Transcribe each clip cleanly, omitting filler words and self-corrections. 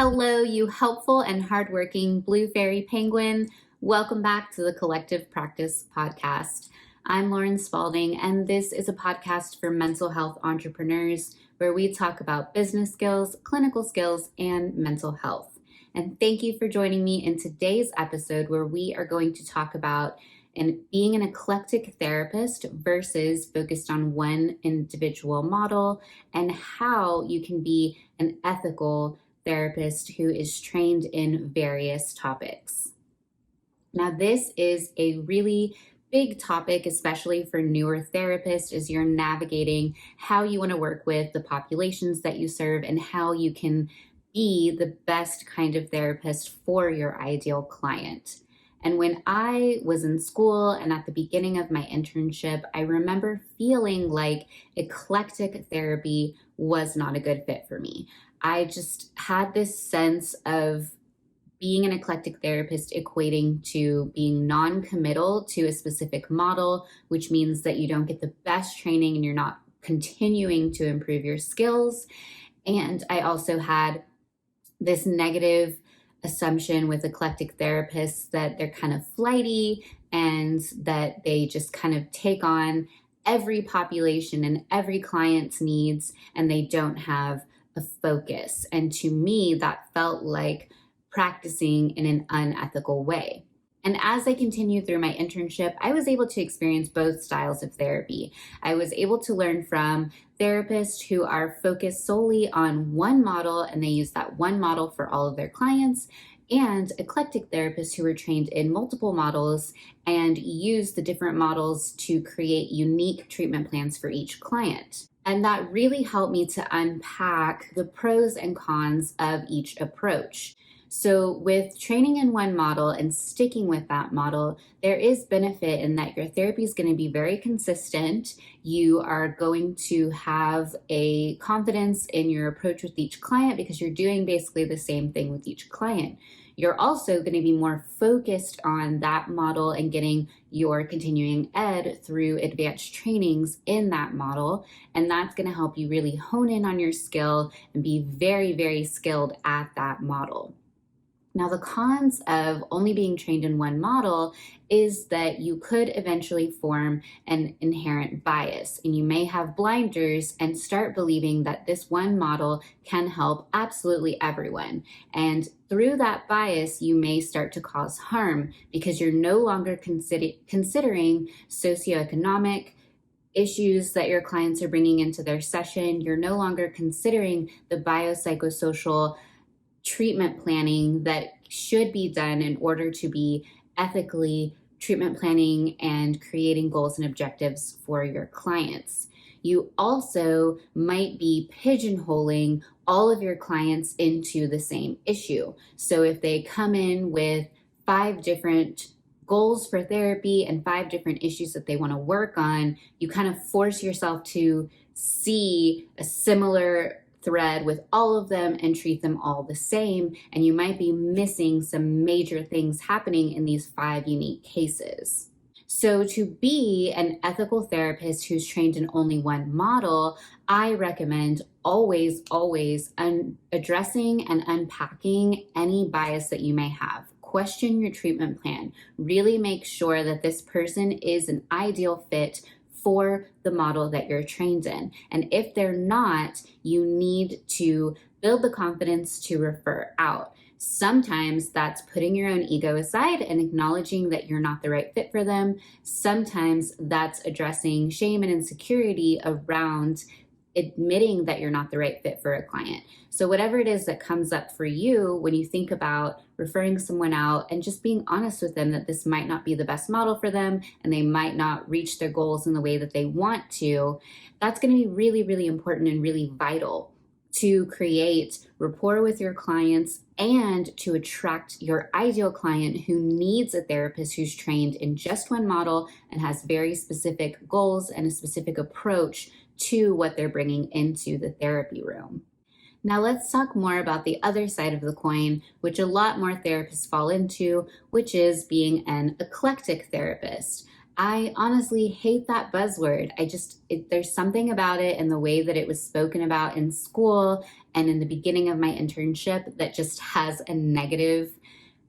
Hello, you helpful and hardworking blue fairy penguin. Welcome back to the Collective Practice Podcast. I'm Lauren Spalding, and this is a podcast for mental health entrepreneurs where we talk about business skills, clinical skills, and mental health. And thank you for joining me in today's episode where we are going to talk about being an eclectic therapist versus focused on one individual model and how you can be an ethical therapist who is trained in various topics. Now, this is a really big topic, especially for newer therapists, as you're navigating how you want to work with the populations that you serve and how you can be the best kind of therapist for your ideal client. And when I was in school and at the beginning of my internship, I remember feeling like eclectic therapy was not a good fit for me. I just had this sense of being an eclectic therapist equating to being non-committal to a specific model, which means that you don't get the best training and you're not continuing to improve your skills. And I also had this negative assumption with eclectic therapists that they're kind of flighty and that they just kind of take on every population and every client's needs and they don't have a focus. And to me, that felt like practicing in an unethical way. And as I continued through my internship, I was able to experience both styles of therapy. I was able to learn from therapists who are focused solely on one model and they use that one model for all of their clients, and eclectic therapists who are trained in multiple models and use the different models to create unique treatment plans for each client. And that really helped me to unpack the pros and cons of each approach. So with training in one model and sticking with that model, there is benefit in that your therapy is going to be very consistent. You are going to have a confidence in your approach with each client because you're doing basically the same thing with each client. You're also going to be more focused on that model and getting your continuing ed through advanced trainings in that model. And that's going to help you really hone in on your skill and be very, very skilled at that model. Now, the cons of only being trained in one model is that you could eventually form an inherent bias, and you may have blinders and start believing that this one model can help absolutely everyone. And through that bias, you may start to cause harm because you're no longer considering socioeconomic issues that your clients are bringing into their session. You're no longer considering the biopsychosocial treatment planning that should be done in order to be ethically treatment planning and creating goals and objectives for your clients. You also might be pigeonholing all of your clients into the same issue. So if they come in with 5 different goals for therapy and 5 different issues that they want to work on, you kind of force yourself to see a similar thread with all of them and treat them all the same, and you might be missing some major things happening in these 5 unique cases. So to be an ethical therapist who's trained in only one model, I recommend always addressing and unpacking any bias that you may have. Question your treatment plan. Really make sure that this person is an ideal fit for the model that you're trained in. And if they're not, you need to build the confidence to refer out. Sometimes that's putting your own ego aside and acknowledging that you're not the right fit for them. Sometimes that's addressing shame and insecurity around admitting that you're not the right fit for a client. So whatever it is that comes up for you when you think about referring someone out and just being honest with them that this might not be the best model for them and they might not reach their goals in the way that they want to, that's going to be really, really important and really vital to create rapport with your clients and to attract your ideal client who needs a therapist who's trained in just one model and has very specific goals and a specific approach to what they're bringing into the therapy room. Now let's talk more about the other side of the coin, which a lot more therapists fall into, which is being an eclectic therapist. I honestly hate that buzzword. There's something about it and the way that it was spoken about in school and in the beginning of my internship that just has a negative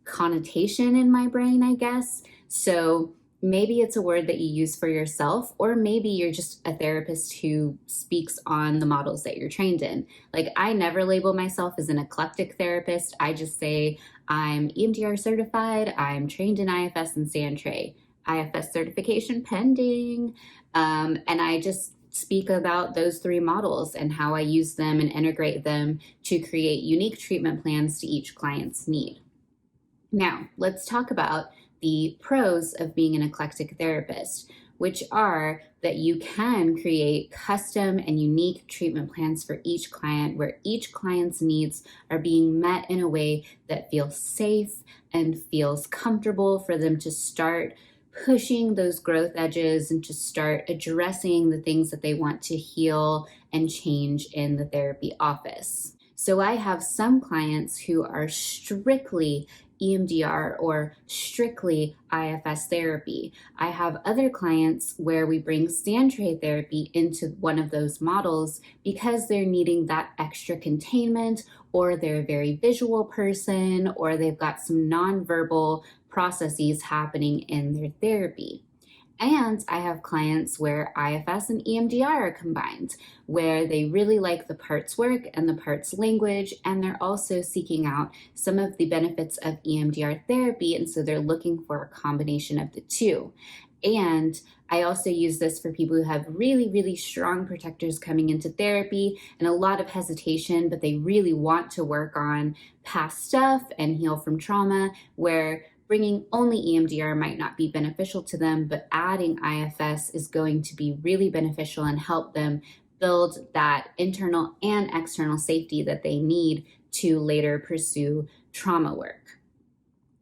connotation in my brain, I guess. So maybe it's a word that you use for yourself, or maybe you're just a therapist who speaks on the models that you're trained in. Like, I never label myself as an eclectic therapist. I just say I'm EMDR certified, I'm trained in IFS and Sandtray, IFS certification pending. And I just speak about those three models and how I use them and integrate them to create unique treatment plans to each client's need. Now, let's talk about the pros of being an eclectic therapist, which are that you can create custom and unique treatment plans for each client, where each client's needs are being met in a way that feels safe and feels comfortable for them to start pushing those growth edges and to start addressing the things that they want to heal and change in the therapy office. So I have some clients who are strictly EMDR or strictly IFS therapy. I have other clients where we bring Sandtray therapy into one of those models because they're needing that extra containment, or they're a very visual person, or they've got some nonverbal processes happening in their therapy. And I have clients where IFS and EMDR are combined, where they really like the parts work and the parts language, and they're also seeking out some of the benefits of EMDR therapy, and so they're looking for a combination of the two. And I also use this for people who have really, really strong protectors coming into therapy and a lot of hesitation, but they really want to work on past stuff and heal from trauma, where bringing only EMDR might not be beneficial to them, but adding IFS is going to be really beneficial and help them build that internal and external safety that they need to later pursue trauma work.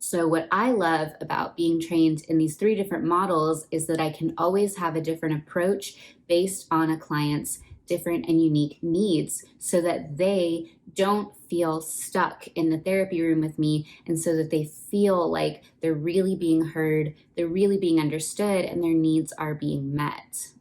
So what I love about being trained in these three different models is that I can always have a different approach based on a client's different and unique needs, so that they don't feel stuck in the therapy room with me, and so that they feel like they're really being heard, they're really being understood, and their needs are being met.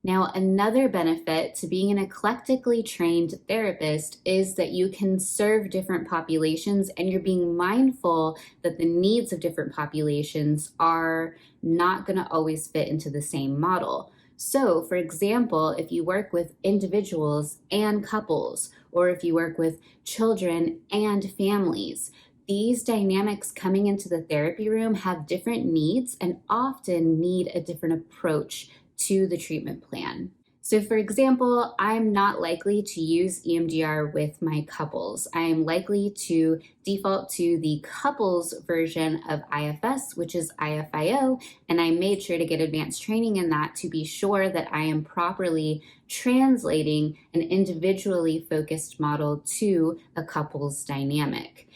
Now, another benefit to being an eclectically trained therapist is that you can serve different populations, and you're being mindful that the needs of different populations are not going to always fit into the same model. So, for example, if you work with individuals and couples, or if you work with children and families, these dynamics coming into the therapy room have different needs and often need a different approach to the treatment plan. So for example, I'm not likely to use EMDR with my couples. I am likely to default to the couples version of IFS, which is IFIO, and I made sure to get advanced training in that to be sure that I am properly translating an individually focused model to a couples dynamic.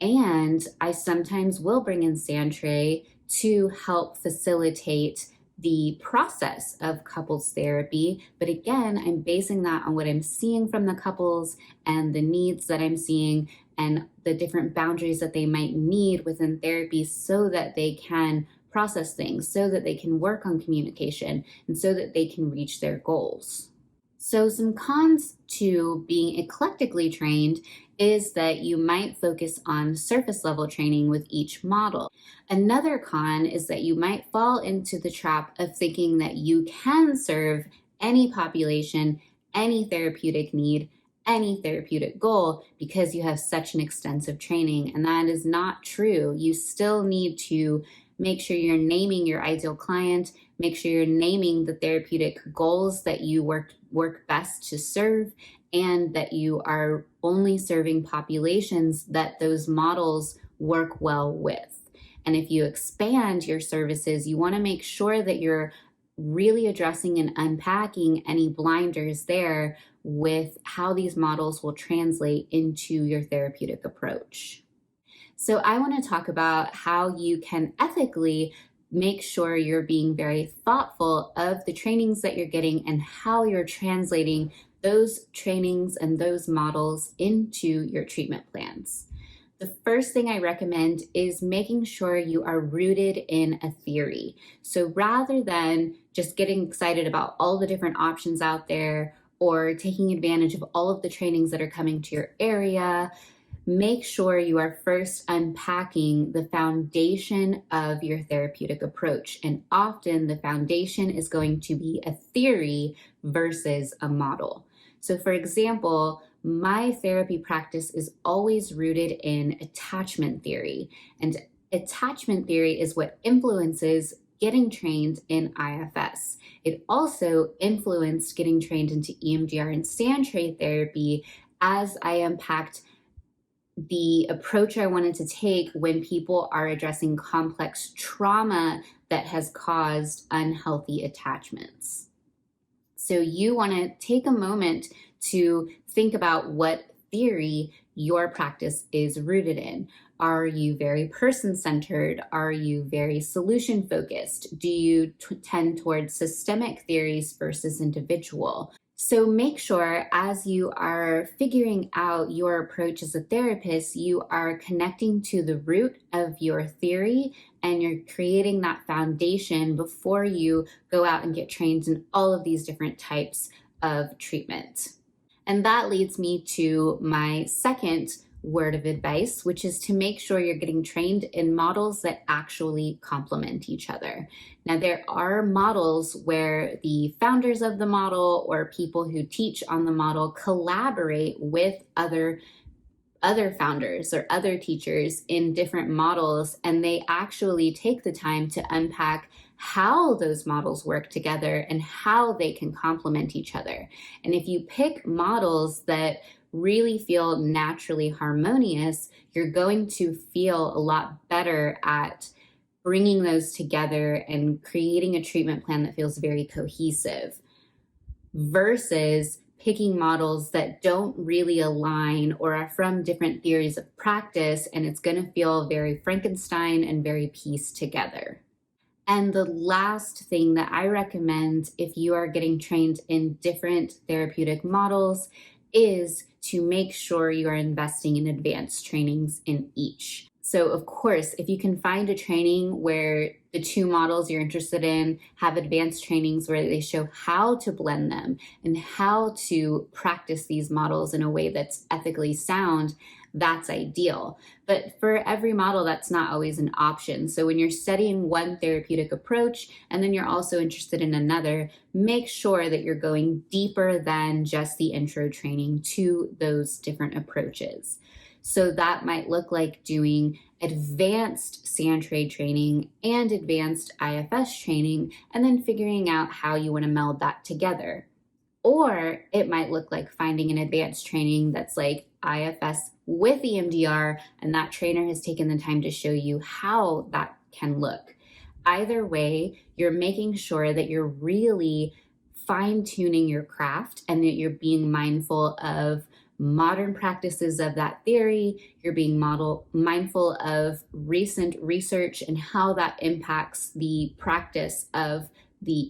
And I sometimes will bring in Sandtray to help facilitate the process of couples therapy. But again, I'm basing that on what I'm seeing from the couples and the needs that I'm seeing and the different boundaries that they might need within therapy, so that they can process things, so that they can work on communication, and so that they can reach their goals. So some cons to being eclectically trained is that you might focus on surface level training with each model. Another con is that you might fall into the trap of thinking that you can serve any population, any therapeutic need, any therapeutic goal, because you have such an extensive training. And that is not true. You still need to make sure you're naming your ideal client, make sure you're naming the therapeutic goals that you work best to serve, and that you are only serving populations that those models work well with. And if you expand your services, you want to make sure that you're really addressing and unpacking any blinders there with how these models will translate into your therapeutic approach. So I want to talk about how you can ethically make sure you're being very thoughtful of the trainings that you're getting and how you're translating those trainings and those models into your treatment plans. The first thing I recommend is making sure you are rooted in a theory. So rather than just getting excited about all the different options out there, or taking advantage of all of the trainings that are coming to your area, make sure you are first unpacking the foundation of your therapeutic approach. And often the foundation is going to be a theory versus a model. So, for example, my therapy practice is always rooted in attachment theory. And attachment theory is what influences getting trained in IFS. It also influenced getting trained into EMDR and sand tray therapy as I unpacked the approach I wanted to take when people are addressing complex trauma that has caused unhealthy attachments. So you want to take a moment to think about what theory your practice is rooted in. Are you very person-centered? Are you very solution-focused? Do you tend towards systemic theories versus individual? So make sure as you are figuring out your approach as a therapist, you are connecting to the root of your theory and you're creating that foundation before you go out and get trained in all of these different types of treatment. And that leads me to my second word of advice, which is to make sure you're getting trained in models that actually complement each other. Now, there are models where the founders of the model or people who teach on the model collaborate with other founders or other teachers in different models, and they actually take the time to unpack how those models work together and how they can complement each other. And if you pick models that really feel naturally harmonious, you're going to feel a lot better at bringing those together and creating a treatment plan that feels very cohesive versus picking models that don't really align or are from different theories of practice, and it's going to feel very Frankenstein and very pieced together. And the last thing that I recommend if you are getting trained in different therapeutic models is to make sure you are investing in advanced trainings in each. So of course, if you can find a training where the two models you're interested in have advanced trainings where they show how to blend them and how to practice these models in a way that's ethically sound, that's ideal. But for every model, that's not always an option. So when you're studying one therapeutic approach and then you're also interested in another, make sure that you're going deeper than just the intro training to those different approaches. So that might look like doing advanced sand tray training and advanced IFS training, and then figuring out how you want to meld that together. Or it might look like finding an advanced training that's like IFS with EMDR, and that trainer has taken the time to show you how that can look. Either way, you're making sure that you're really fine-tuning your craft and that you're being mindful of modern practices of that theory. You're being mindful of recent research and how that impacts the practice of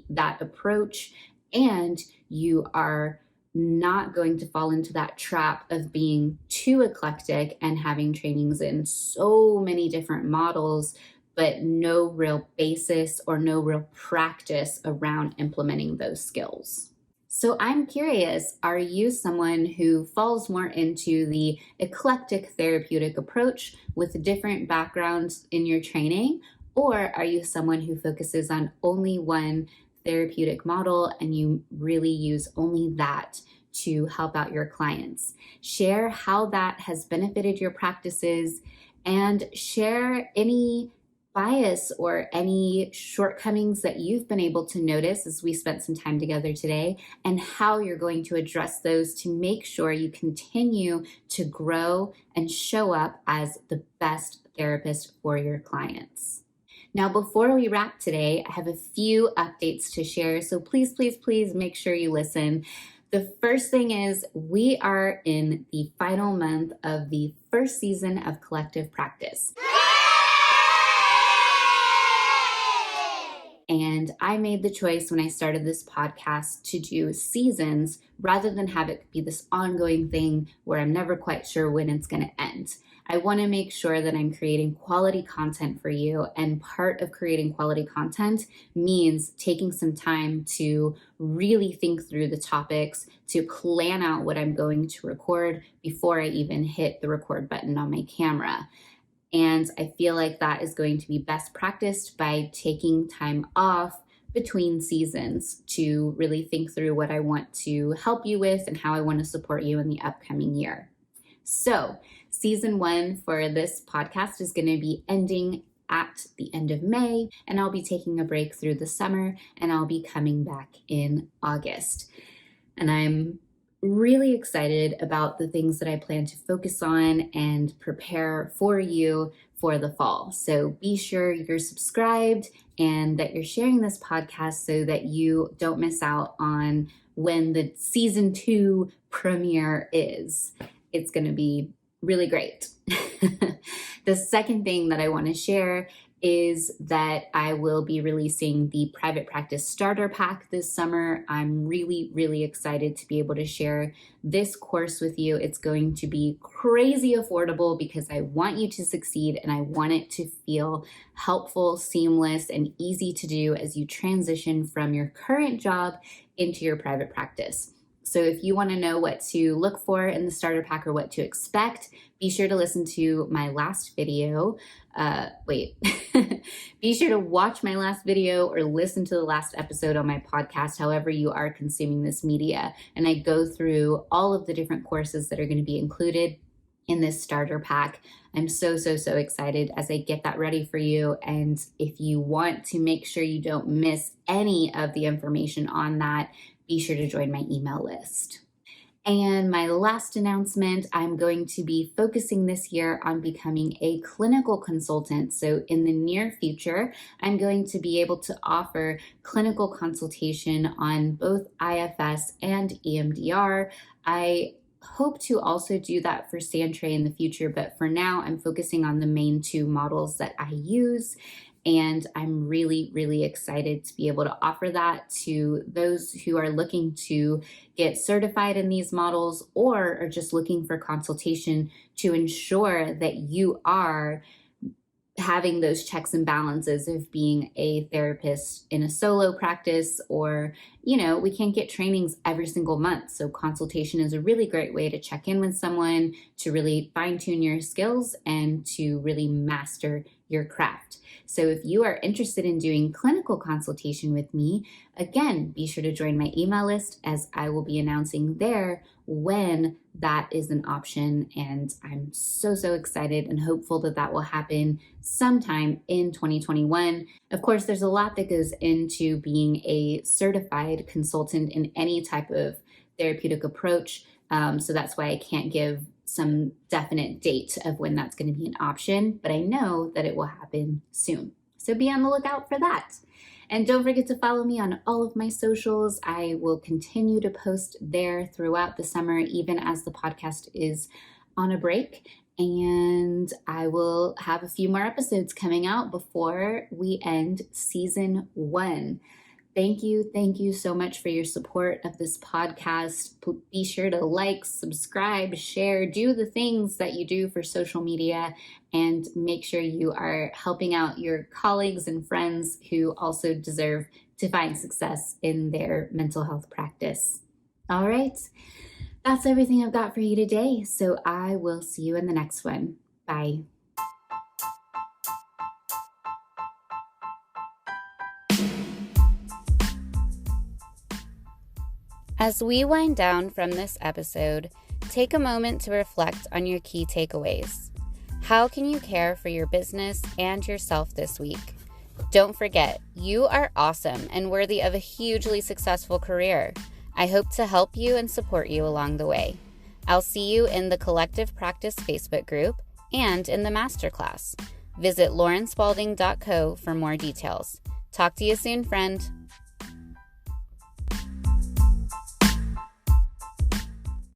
that approach. And you are not going to fall into that trap of being too eclectic and having trainings in so many different models, but no real basis or no real practice around implementing those skills. So I'm curious, are you someone who falls more into the eclectic therapeutic approach with different backgrounds in your training? Or are you someone who focuses on only one therapeutic model and you really use only that to help out your clients? Share how that has benefited your practices and share any bias or any shortcomings that you've been able to notice as we spent some time together today, and how you're going to address those to make sure you continue to grow and show up as the best therapist for your clients. Now, before we wrap today, I have a few updates to share, so please, please, please make sure you listen. The first thing is we are in the final month of the first season of Collective Practice. And I made the choice when I started this podcast to do seasons rather than have it be this ongoing thing where I'm never quite sure when it's going to end. I want to make sure that I'm creating quality content for you. And part of creating quality content means taking some time to really think through the topics, to plan out what I'm going to record before I even hit the record button on my camera. And I feel like that is going to be best practiced by taking time off between seasons to really think through what I want to help you with and how I want to support you in the upcoming year. So, season 1 for this podcast is going to be ending at the end of May, and I'll be taking a break through the summer, and I'll be coming back in August. And I'm really excited about the things that I plan to focus on and prepare for you for the fall. So be sure you're subscribed and that you're sharing this podcast so that you don't miss out on when the season 2 premiere is. It's going to be really great. The second thing that I want to share is that I will be releasing the private practice starter pack this summer. I'm really, really excited to be able to share this course with you. It's going to be crazy affordable because I want you to succeed and I want it to feel helpful, seamless, and easy to do as you transition from your current job into your private practice. So if you want to know what to look for in the starter pack or what to expect, be sure to listen to my last video. Be sure to watch my last video or listen to the last episode on my podcast, however you are consuming this media. And I go through all of the different courses that are going to be included in this starter pack. I'm so excited as I get that ready for you. And if you want to make sure you don't miss any of the information on that, be sure to join my email list. And my last announcement, I'm going to be focusing this year on becoming a clinical consultant. So in the near future, I'm going to be able to offer clinical consultation on both IFS and EMDR. I hope to also do that for Santray in the future, but for now, I'm focusing on the main 2 models that I use. And I'm really, really excited to be able to offer that to those who are looking to get certified in these models or are just looking for consultation to ensure that you are having those checks and balances of being a therapist in a solo practice, or, we can't get trainings every single month. So consultation is a really great way to check in with someone, to really fine-tune your skills and to really master your craft. So if you are interested in doing clinical consultation with me, again, be sure to join my email list as I will be announcing there when that is an option. And I'm so excited and hopeful that that will happen sometime in 2021. Of course, there's a lot that goes into being a certified consultant in any type of therapeutic approach. So that's why I can't give some definite date of when that's going to be an option, but I know that it will happen soon. So be on the lookout for that. And don't forget to follow me on all of my socials. I will continue to post there throughout the summer, even as the podcast is on a break. And I will have a few more episodes coming out before we end season 1. Thank you so much for your support of this podcast. Be sure to like, subscribe, share, do the things that you do for social media, and make sure you are helping out your colleagues and friends who also deserve to find success in their mental health practice. All right, that's everything I've got for you today. So I will see you in the next one. Bye. As we wind down from this episode, take a moment to reflect on your key takeaways. How can you care for your business and yourself this week? Don't forget, you are awesome and worthy of a hugely successful career. I hope to help you and support you along the way. I'll see you in the Collective Practice Facebook group and in the masterclass. Visit laurenspalding.co for more details. Talk to you soon, friend.